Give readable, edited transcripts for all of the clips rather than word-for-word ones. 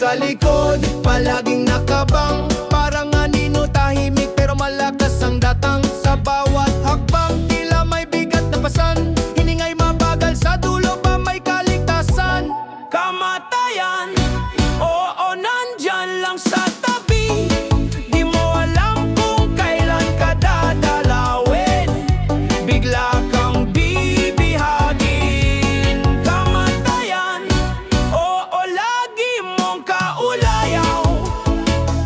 sa likod, palaging nakabang. Parang anino tahimik pero malakas ang datang. Sa bawat hakbang, tila may bigat na pasan. Hiningay mabagal, sa dulo ba may kaligtasan? Kamatayan, oo, nandyan lang sa tabi. Di mo alam kung kailan ka dadalawin. Bigla kang bibihagin. Kamatayan, oo, lagi mong kaulayaw.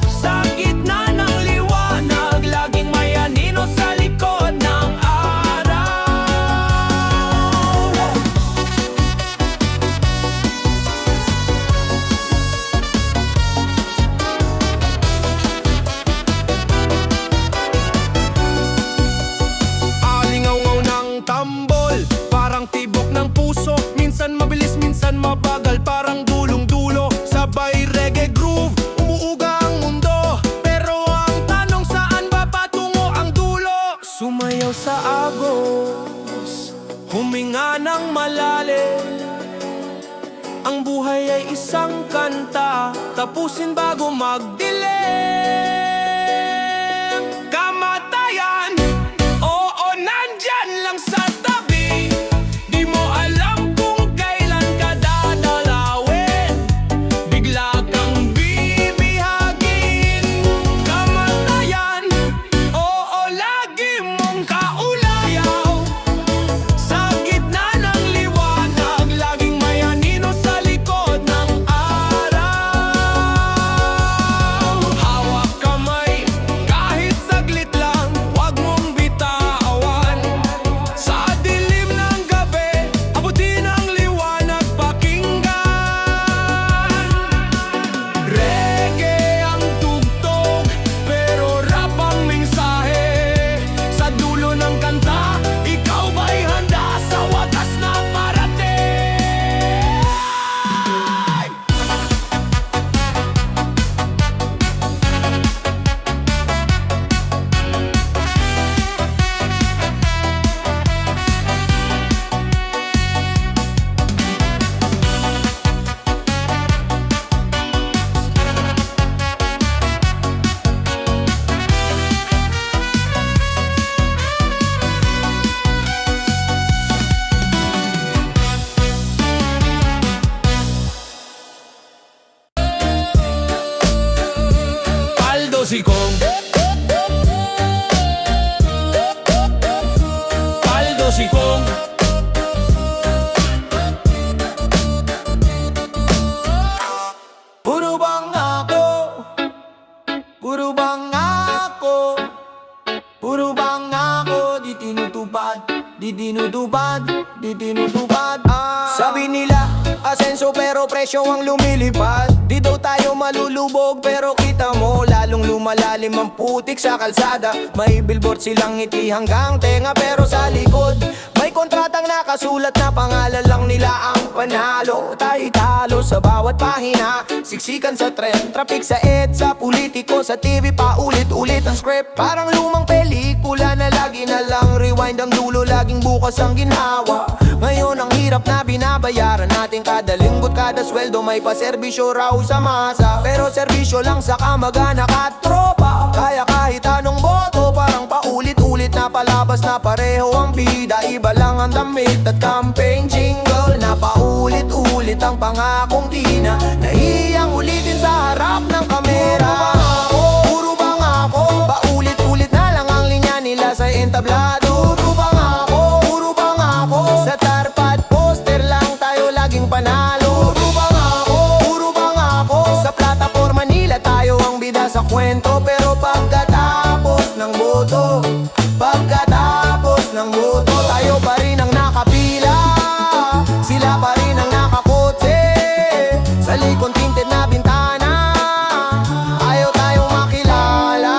Sa gitna ng liwanag, laging may anino sa likod ng araw. Alingaw-ngaw ng tambol, parang tibok ng puso. Minsan mabilis, minsan mabagal, parang dulong-dulo. Sabay reggae groove, umuuga ang mundo. Pero ang tanong, saan ba patungo ang dulo? Sumayaw sa agos, huminga ng malalim. Ang buhay ay isang kanta, tapusin bago magdilim. Kamatayan, oo, nandyan lang sa tabi. Di mo alam kung kailan ka dadalawin. Bigla kang bibihagin. Kamatayan, oo, lagi mong kaulayaw. Sa gitna ng liwanag, laging may anino sa likod ng araw. Hawak kamay, kahit saglit lang, wag mong bitawan. Sa dilim ng gabi, abutin ang liwanag, pakinggan. Reggae ang tugtog, pero rap ang mensahe. Sa dulo ng kanta, ikaw ba'y handa sa wakas na parating? Paldo si Kong, Paldo si Kong. Puro bang ako, puro bang ako, puro bang ako, di tinutupad, di tinutupad, di tinutupad. Sabi nila, asenso pero presyo ang lumilipad. Di daw tayo malulubog pero kita mo, lalong lumalalim ang putik sa kalsada. May billboard silang ngiti hanggang tenga pero sa likod may kontratang nakasulat na pangalan lang nila ang panalo. Tayo talo sa bawat pahina, siksikan sa trend, traffic sa EDSA, politiko sa TV, paulit-ulit ang script. Parang lumang pelikula na lagi na lang rewind, ang dulo laging bukas ang ginhawa. Ngayon ang hirap na binabayaran natin kada linggo't kada sweldo, may paserbisyo raw sa masa. Pero serbisyo lang sa kamag-anak at tropa, kaya kahit anong boto, parang paulit-ulit na palabas na pareho ang bida. Iba lang ang damit at campaign jingle, na paulit-ulit ang pangakong di na nahihiyang ulitin sa harap ng kamera. Puro bang ako, paulit-ulit na lang ang linya nila sa entablado. Puro bang ako, puro bang ako, sa tarpad poster lang tayo laging panalo. Puro bang ako, puro bang ako, sa plataforma nila tayo ang bida sa kwento. Pero pagkatapos ng boto, pagkatapos ng boto, tayo pa rin ang nakapila, sila pa rin ang nakakotse. Sa likod tinted na bintana, ayaw tayong makilala.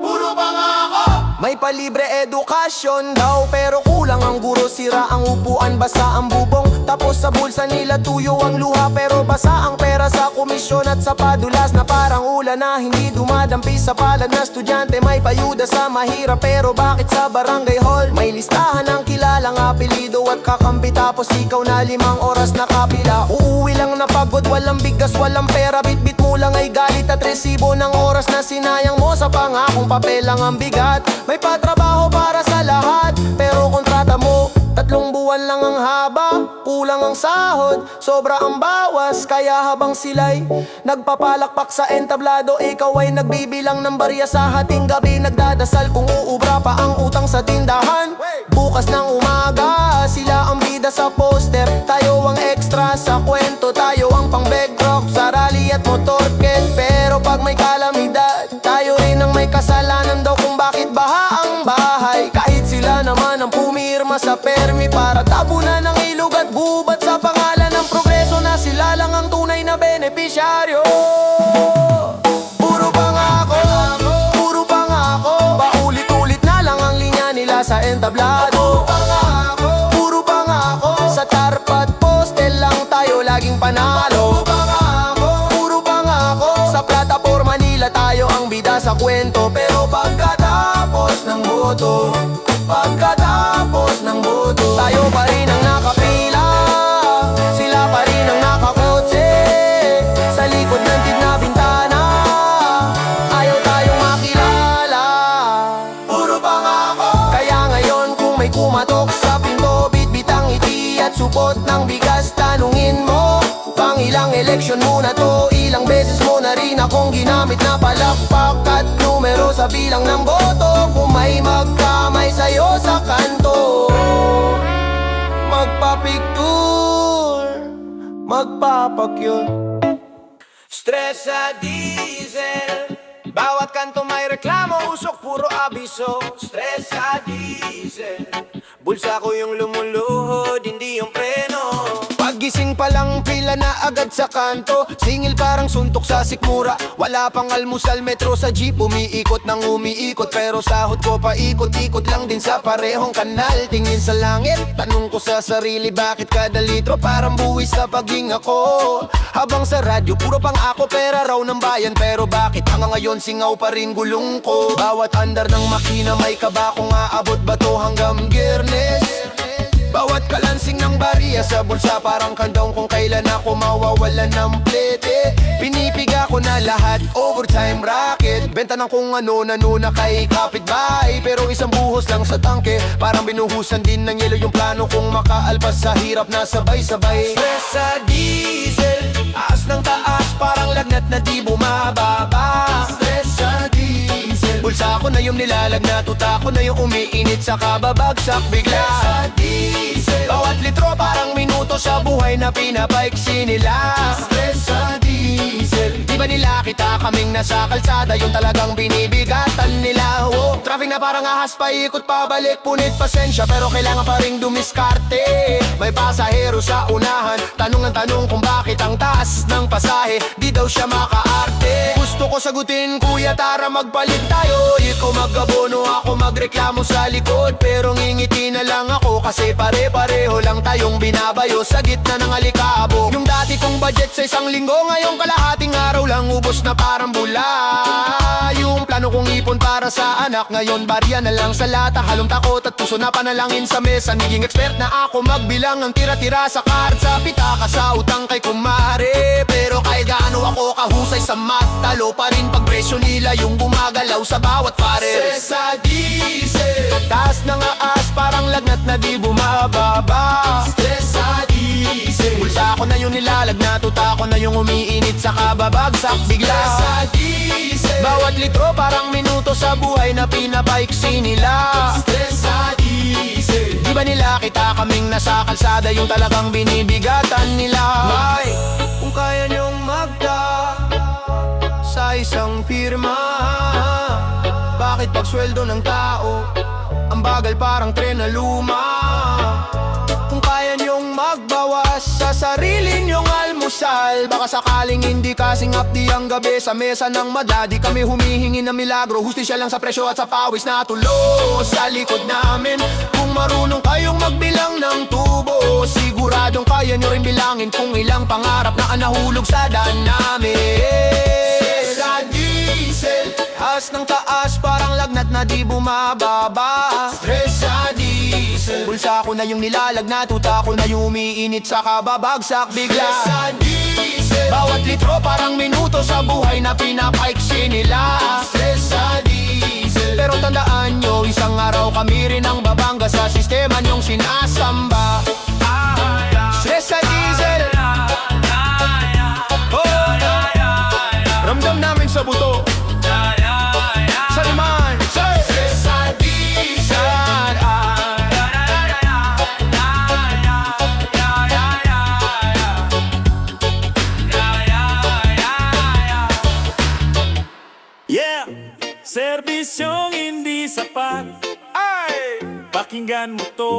Puro bang ako, may palibre edukasyon daw pero kulang ang guro, sira ang upuan, basta ang bubong. Tapos Tapos sa bulsa nila tuyo ang luha, pero basa ang pera sa komisyon at sa padulas na parang ulan na hindi dumadampi sa palad na estudyante. May payuda sa mahirap, pero bakit sa barangay hall may listahan ng kilalang apelido at kakampi, tapos ikaw na 5 oras nakapila. Uuwi lang na pagod, walang bigas, walang pera, bitbit mo lang ay galit at resibo ng oras na sinayang mo sa pangakong papel lang ang bigat. May patrabaho para sa lahat, pero kontrata mo 3 buwan lang ang haba. Kulang ang sahod, sobra ang bawas, kaya habang sila'y nagpapalakpak sa entablado, ikaw ay nagbibilang ng barya sa hating gabi. Nagdadasal kung uubra pa ang utang sa tindahan. Bukas ng umaga, sila ang bida sa poster, tayo ang extra sa kwento, tayo ang pang backdrop sa rally at motorcade. Pero pag may kalamidad, tayo rin ang may kasalanan daw kung bakit baha ang bahay. Kahit sila naman ang pumirma sa permi para tabunan ng ilog at gubat sa pangalan ng progreso, na sila lang ang tunay na benepisyaryo. Puro pangako, puro pangako, paulit-ulit na lang ang linya nila sa entablado. Puro pangako, sa tarpa at postel lang tayo laging panalo. Puro pangako, sa plataforma nila tayo ang bida sa kwento, pero pagkatapos ng boto, pagkatapos ng boto, tayo pa rin ang nakapila, sila pa rin ang nakakotse sa likod ng tigna bintana, ayaw tayong makilala. Puro pangako, kaya ngayon kung may kumatok sa pinto, bitbit ang ngiti at supot ng bigas. Tanungin mo, pang ilang eleksyon mo na to, ilang beses mo na rin akong ginamit na palakpak at numero sa bilang ng boto. Kung may magkamay sa'yo sa kanto, magpapicture, magpapakyut. Stress sa diesel, bawat kanto may reklamo, usok puro abiso. Stress sa diesel, bulsa ko yung lumuluhod, hindi yung preno. Paggising pa lang pila na agad sa kanto, singil parang suntok sa sikmura. Wala pang almusal, metro sa jeep, umiikot nang umiikot, pero sahod ko pa ikot-ikot lang din sa parehong kanal. Tingin sa langit, tanong ko sa sarili, bakit kada litro parang buwis sa paghinga ko? Habang sa radyo, puro pang ako, pera raw ng bayan, pero bakit hanggang ngayon singaw pa rin gulong ko? Bawat andar ng makina may kaba kung aabot ba to hanggang Biyernes. Bawat kalansing ng bariya sa bulsa parang kandong kung kailan ako mawawalan ng plete. Pinipiga ko na lahat, overtime racket, benta ng kung ano na kay kapitbahay, pero isang buhos lang sa tangke, parang binuhusan din ng yelo yung plano kong makaalpas sa hirap na sabay-sabay. Stress sa diesel, taas ng taas, parang lagnat na di bumababa. Stress sa diesel, bulsa ko na yung nilalagnat, utak ko na yung umiinit sa kababagsak bigla. Stress sa diesel, bawat litro parang minuto sa buhay na pinapaiksi nila. Stress sa diesel, di ba nila kita kaming nasa kalsada, yung talagang binibigatan nila. Oh, traffic na parang ahas, paikot pabalik, punit pasensya, pero kailangan pa ring dumiskarte. May pasahero sa unahan, tanong ng tanong kung bakit ang taas ng pasahe, di daw siya makaarte. Gusto ko sagutin, kuya tara magpalit tayo, ikaw magabono, ako magreklamo sa likod, pero ngingiti na lang ako kasi pare-pareho lang tayong binabayo sa gitna ng alikabok. Yung dati kong budget sa isang linggo, ngayong kalahating araw lang ubos na parang bula. Yung plano kong ipon para sa anak, ngayon barya na lang sa lata, halong takot at puso na panalangin sa mesa. Naging expert na ako magbilang ng tira-tira sa card, sa pitaka sa utang kay kumare, pero kahit gaano ako kahusay sa math, talo pa rin pag presyo nila yung gumagalaw sa bawat pares. Stress sa diesel, taas ng aas, parang lagnat na di bumababa. Stress sa diesel, bulsa ko na yung nilalagnat, utak ko na yung umiinit sa kababagsak bigla. Stress sa diesel, bawat litro parang minuto sa buhay na pinapaiksi nila. Stress sa diesel, di ba nila kita kaming nasa kalsada, yung talagang binibigatan nila. Ay, kung kaya niyong magda sa isang pirma, bakit pag sweldo ng tao ang bagal parang tren na luma? Kung kaya niyong magbawas sa sarili niyong almusal, baka sakali Sakaling hindi kasing apdi ang gabi, sa mesa ng madla di kami humihingi ng milagro. Hustisya lang sa presyo at sa pawis na tulo sa likod namin. Kung marunong kayong magbilang ng tubo, siguradong kaya nyo rin bilangin kung ilang pangarap na nahulog sa daan namin. Sa diesel, taas ng taas parang lagnat na di bumababa. Stress sa diesel, bulsa ko na yung nilalagnat, utak ko na yung umiinit sa kababagsak bigla. Stress sa diesel, bawat litro parang minuto sa buhay na pinapaiksi nila. Stress sa diesel, pero tandaan nyo, isang araw kami rin ang babangga sa sistema nyong sinasamba. Stress sa diesel, ramdam namin sa buto. Salman, stress sa diesel. Yeah! Serbisyong hindi sapat. Ay! Pakinggan mo to.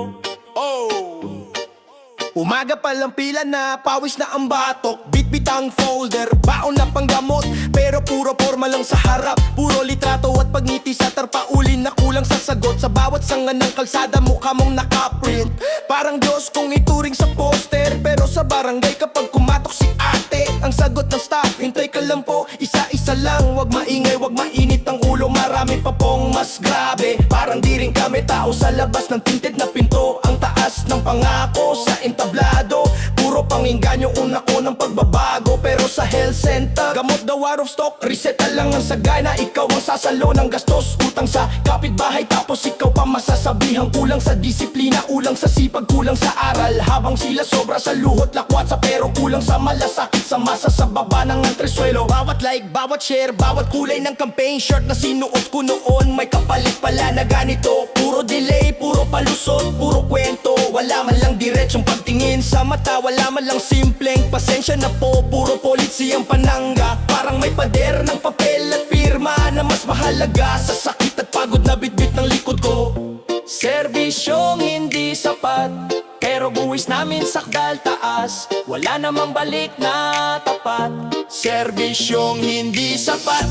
Umaga pa lang pila na, pawis na ang batok. Bitbit ang folder, baon na panggamot. Pero puro forma lang sa harap, puro litrato at pagngiti sa tarpaulin na kulang sa sagot. Sa bawat sanga ng kalsada mukha mong nakaprint. Parang Diyos kung ituring sa poster. Pero sa barangay kapag kumatok si ate, ang sagot ng staff, hintay ka lang po, isa-isa lang. Wag maingay, wag mainit ang ulo, marami pa pong mas grabe. Parang di rin kami tao sa labas ng tinted na pinto. Ang taas ng pangako sa entablado, puro panginganyo, una ko ng pagbabago. Pero sa health center, gamot daw out of stock, reseta lang ang sagana. Ikaw ang sasalo ng gastos, utang sa kapitbahay. Tapos ikaw pa masasabihang kulang sa disiplina, ulang sa sipag, kulang sa aral. Habang sila sobra sa luhot, lakwat sa pero kulang sa malasakit sa masa sa baba ng entresuelo. Bawat like, bawat share, bawat kulay ng campaign shirt na sinuot ko noon, may kapalit pala na ganito. Puro delay, puro palusot, puro kwento. Wala man lang diretsong pagtingin sa mata, wala man lang simpleng pasensya na po. Puro politsiyang panangga, parang may pader ng papel at pirma na mas mahalaga sa sakit at pagod na bitbit ng likod ko. Serbisyong hindi sapat, pero buwis namin sakdal taas. Wala namang balik na tapat. Serbisyong hindi sapat,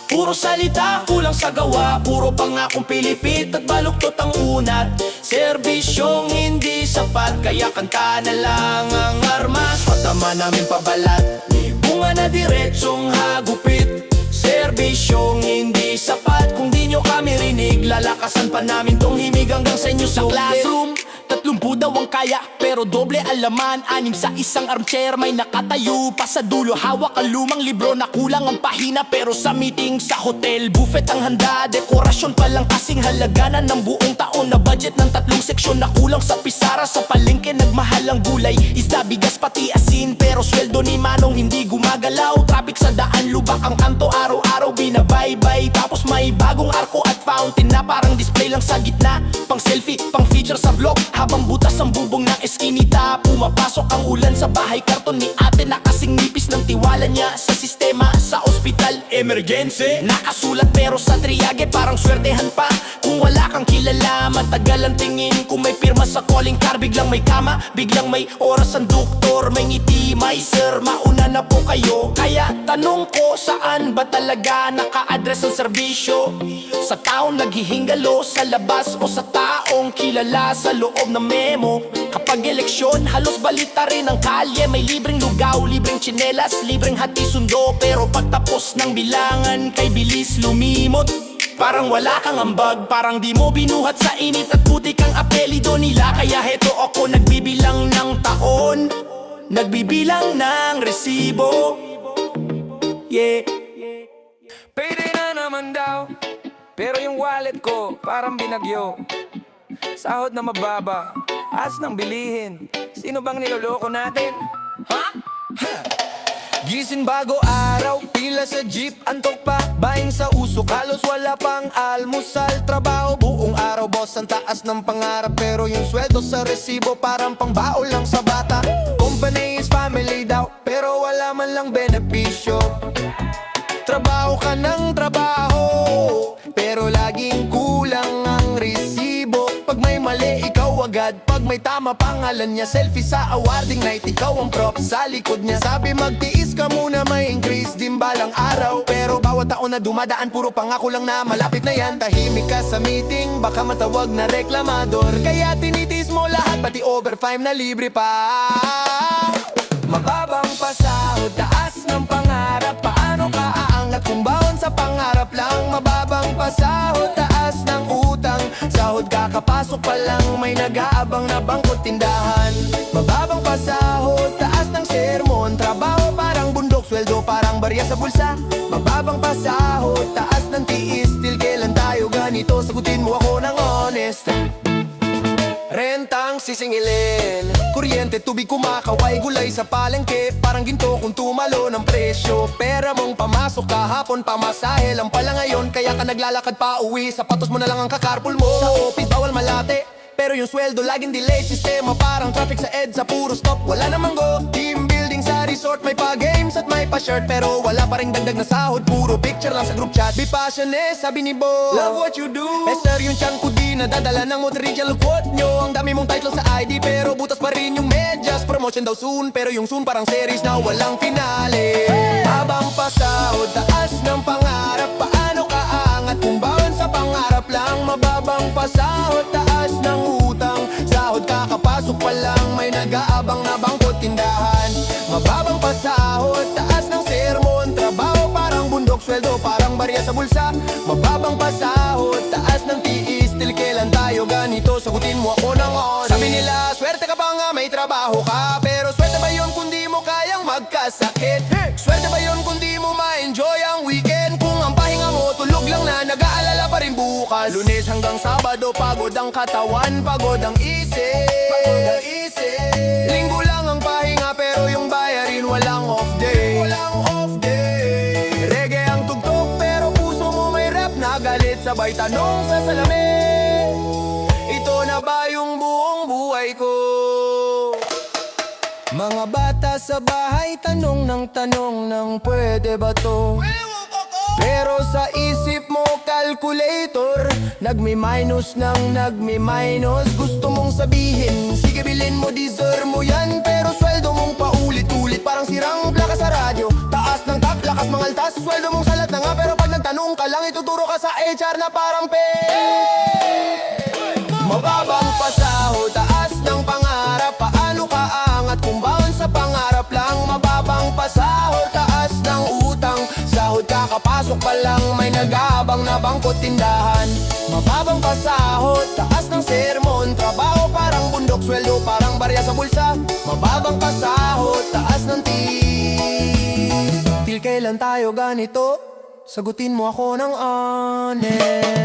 puro salita, kulang sa gawa. Puro pangakong pilipit at baluktot ang unat. Serbisyong hindi sapat, kaya kanta na lang ang armas. Patama namin pabalat, may bunga na diretsong hagupit. Serbisyong hindi sapat, kung di nyo kami rinig, lalakasan pa namin tong himig hanggang sa inyo sa classroom. 30 daw ang kaya, pero doble alaman. 6 sa isang armchair, may nakatayo pa sa dulo. Hawak ang lumang libro na kulang ang pahina. Pero sa meeting sa hotel, buffet ang handa. Dekorasyon pa lang kasing halaga na ng buong taon. Na budget ng 3 seksyon na kulang sa pisara. Sa palengke nagmahal ang gulay, isda, bigas, pati asin. Pero sweldo ni Manong hindi gumagalaw. Traffic sa daan, lubak ang kanto, araw-araw binabaybay. Tapos may bagong arko at fountain na parang display lang sa gitna. Pang selfie, pang feature sa vlog, habang butas ang bubong ng eskinita. Pumapasok ang ulan sa bahay, karton ni ate na kasing nipis ng tiwala niya sa sistema. Sa ospital, emergency, nakasulat pero sa triage parang swertehan pa. Kung wala kang kilala, matagal ang tingin. Kung may pirma sa calling card, biglang may kama, biglang may oras ang doktor. May ngiti, may sir, mauna na po kayo. Kaya tanong ko, saan ba talaga naka-address ang serbisyo? Sa taong naghihingalo sa labas o sa taong kilala sa loob ng memo? Kapag eleksyon, halos balita rin ang kalye. May libreng lugaw, libreng tsinelas, libreng hati sundo. Pero pagtapos ng bilangan, kay bilis lumimot. Parang wala kang ambag, parang di mo binuhat sa init at putik ang apelido nila. Kaya heto ako nagbibilang ng taon, nagbibilang ng resibo. Yeah. Payday na naman daw, pero yung wallet ko parang binagyo. Sahod na mababa, as ng bilihin. Sino bang niloloko natin? Ha? Gising bago araw, pila sa jeep, antok pa, baing sa usok, halos wala pang almusal. Trabaho buong araw, boss, ang taas ng pangarap. Pero yung sweldo sa resibo parang pangbaon lang sa bata. Company is family daw, pero wala man lang benepisyo. Trabaho ka ng trabaho, pero laging kulang ang resibo. Pag may mali, ikaw agad. Pag may tama pangalan niya. Selfie sa awarding night, ikaw ang prop sa likod niya. Sabi magtiis ka muna, may increase din balang araw. Pero bawat taon na dumadaan, puro pangako lang na malapit na yan. Tahimik ka sa meeting, baka matawag na reklamador. Kaya tinitiis mo lahat, pati overtime na libre pa. Mababang pasahod, taas ng pangarap. Paano ka aangat kung baon sa pangarap lang? Mababang pasahod, taas ng utang. Sahod kakapasok pa lang, may nag-aabang na bangkot tindahan. Mababang pasahod, taas ng sermon. Trabaho parang bundok, sweldo parang barya sa bulsa. Mababang pasahod, taas ng tiis. Till kailan tayo ganito? Sagutin mo ako ng honest. Rentang sisingilin, kuryente, tubig, kumakaway, gulay sa palengke. Parang ginto kung tumalo ng presyo. Pera mong pamasok kahapon, pamasahe lang pala ngayon. Kaya ka naglalakad pa uwi, sapatos mo na lang ang kakarpool mo. Sa office bawal malate, pero yung sweldo laging delayed. Sistema parang traffic sa EDSA, puro stop, wala namang go. Team building sa resort, may pa-games at may pa-shirt. Pero wala pa ring dagdag na sahod, puro picture lang sa group chat. Be passionate, sabi ni Bo, love what you do. Sir, yung tiyan ko di nadadala ng motoricial quote nyo. Ang dami mong title sa ID, pero butas pa rin yung medyas. Promotion daw soon, pero yung soon parang series na walang finale. Habang pasahod, taas ng pangarap. Paano ka aangat kung baon sa pangarap lang? Mababang pasahod, taas ng utang. Sahod kakapasok pa lang, may nag-aabang na bangkot tindahan. Mababang pasahod, taas ng sermon. Trabaho parang bundok, sweldo parang barya sa bulsa. Mababang pasahod, taas ng tiis. Till kailan tayo ganito? Sagutin mo ako ng honest. Sabi nila, swerte ka ba nga may trabaho ka? Pero swerte ba yun kung di mo kayang magkasakit? Swerte ba yun kung di mo ma-enjoy ang weekend? Kung ang pahinga mo tulog lang na, nag-aalala pa rin bukas. Lunes hanggang Sabado, pagod ang katawan, pagod ang isip. Linggo lang ang pahinga, pero yung bayarin walang off day. Reggae ang tugtog, pero puso mo may rap na galit. Sabay tanong sa salamin, ito na ba yung buong buhay ko? Mga bata sa bahay, tanong ng pwede ba to? Pero sa isip mo, calculator, nagmi-minus ng nagmi-minus. Gusto mong sabihin, sige bilhin mo, deserve mo yan. Pero sweldo mong paulit-ulit, parang sirang plaka sa radyo. Taas ng tak, lakas mangaltas, sweldo mong salat na nga. Pero pag nagtanong ka lang, ituturo ka sa HR na parang Mababang pasahod, taas ng pangarap. Paano ka aangat kung baon sa pangarap lang? Mababang pasahod, taas ng utang. Sahod kakapasok pa lang, may nag-aabang na bangkot tindahan. Mababang pasahod, taas ng sermon. Trabaho parang bundok, sweldo parang barya sa bulsa. Mababang pasahod, taas ng tiis. Till kailan tayo ganito? Sagutin mo ako ng honest.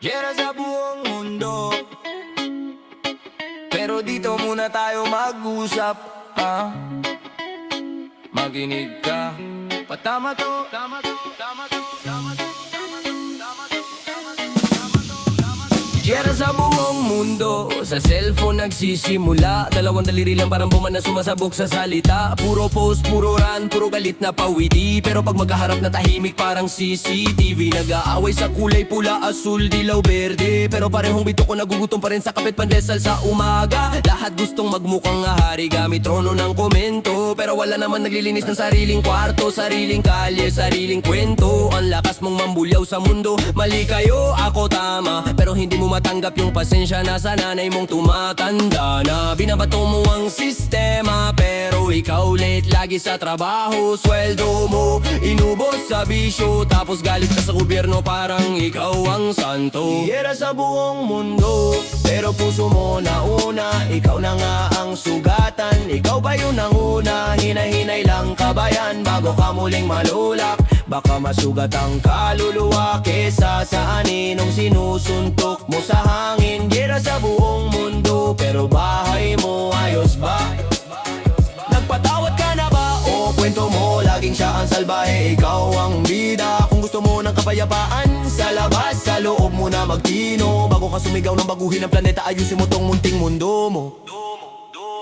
Yera sa buong mundo, pero dito muna tayo mag-usap, ha? Makinig ka, patama to, tama to, tama to, tama to, tama to, tama to, tama to, tama to. Yera sa buong mundo, sa cellphone nagsisimula. Dalawang daliri lang parang buman na sumasabog sa salita. Puro post, puro run, puro galit na pawidi. Pero pag magkaharap na tahimik parang CCTV. Nag-aaway sa kulay pula, asul, dilaw, berde. Pero parehong bito ko nagugutom pa rin sa kapit pandesal sa umaga. Lahat gustong magmukhang hari gamit trono ng komento. Pero wala naman naglilinis ng sariling kwarto, sariling kalye, sariling kwento. Ang lakas mong mambulyaw sa mundo. Mali kayo, ako tama. Pero hindi mo matanggap yung pasensya na sa nanay mong tumatanda na. Binabato mo ang sistema, pero ikaw late lagi sa trabaho. Sweldo mo inubos sa bisyo, tapos galit ka sa gobyerno parang ikaw ang santo. Hiyera sa buong mundo, pero puso mo na una. Ikaw na nga ang sugatan, ikaw ba yun ang una? Hinahinay lang kabayan bago ka muling malulak. Baka masugat ang kaluluwa kesa sa aninong sinusuntok mo sa hangin. Gira sa buong mundo, pero bahay mo ayos ba? Nagpatawad ka na ba? O kwento mo laging siya ang salbahe, ikaw ang bida. Kung gusto mo ng kapayapaan sa labas, sa loob mo na magtino. Bago ka sumigaw ng baguhin ang planeta, ayusin mo tong munting mundo mo.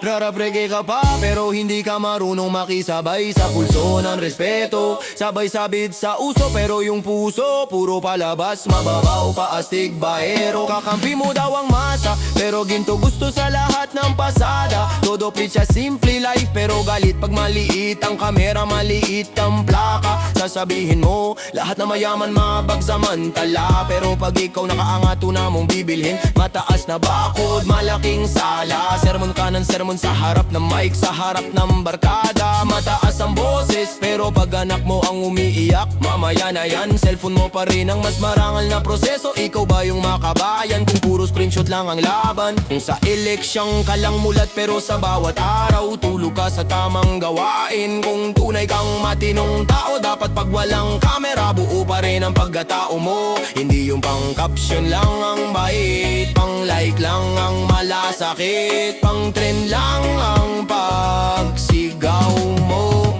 Rarap reggae ka pa pero hindi ka marunong makisabay sa pulso ng respeto. Sabay sabid sa uso pero yung puso puro palabas, mababaw pa astig baero. Kakampi mo daw ang masa pero ginto gusto sa lahat ng pasada. Todo siya simple life pero galit pag maliit ang kamera, maliit ang plaka. Sasabihin mo lahat na mayaman mapagsamantala, pero pag ikaw nakaangat na mong bibilhin, mataas na bakod, malaking sala. Sermon ka ng sermon sa harap ng mic, sa harap ng barkada. Mataas ang boses pero pag anak mo ang umiiyak, mamaya na yan, cellphone mo pa rin ang mas marangal na proseso. Ikaw ba yung makabayan kung puro screenshot lang ang laban? Kung sa eleksyon ka lang mulat pero sa bawat araw tulog ka sa tamang gawain. Kung tunay kang matinong tao, dapat pag walang kamera buo pa rin ang pagkatao mo. Hindi yung pang caption lang ang bait, pang like lang ang malasakit, pang trend lang ang pagsigaw mo.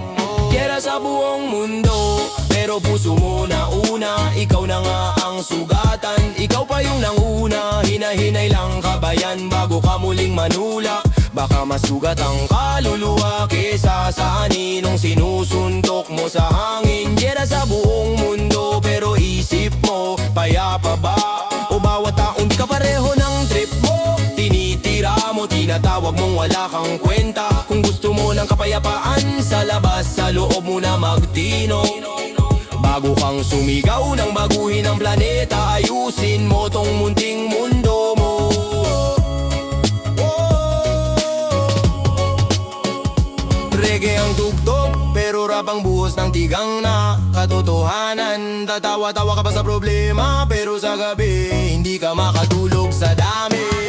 Kera sa buong mundo pero puso mo na una, ikaw na nga ang sugatan. Ikaw pa yung nanguna, hinahinay lang kabayan bago ka muling manulak. Baka masugat ang kaluluwa kesa sa aninong sinusuntok mo sa hangin. Yera sa buong mundo pero isip mo payapa ba? O bawat taon di ka pareho ng trip mo, tinitira mo, tinatawag mong wala kang kwenta. Kung gusto mo ng kapayapaan sa labas, sa loob mo na magtino. Bago kang sumigaw ng baguhin ang planeta, ayusin mo tong munting mundo mo. Reggae ang tugtog pero rap ang buhos ng tigang na katotohanan. Tatawa-tawa ka pa sa problema pero sa gabi hindi ka makatulog sa dami.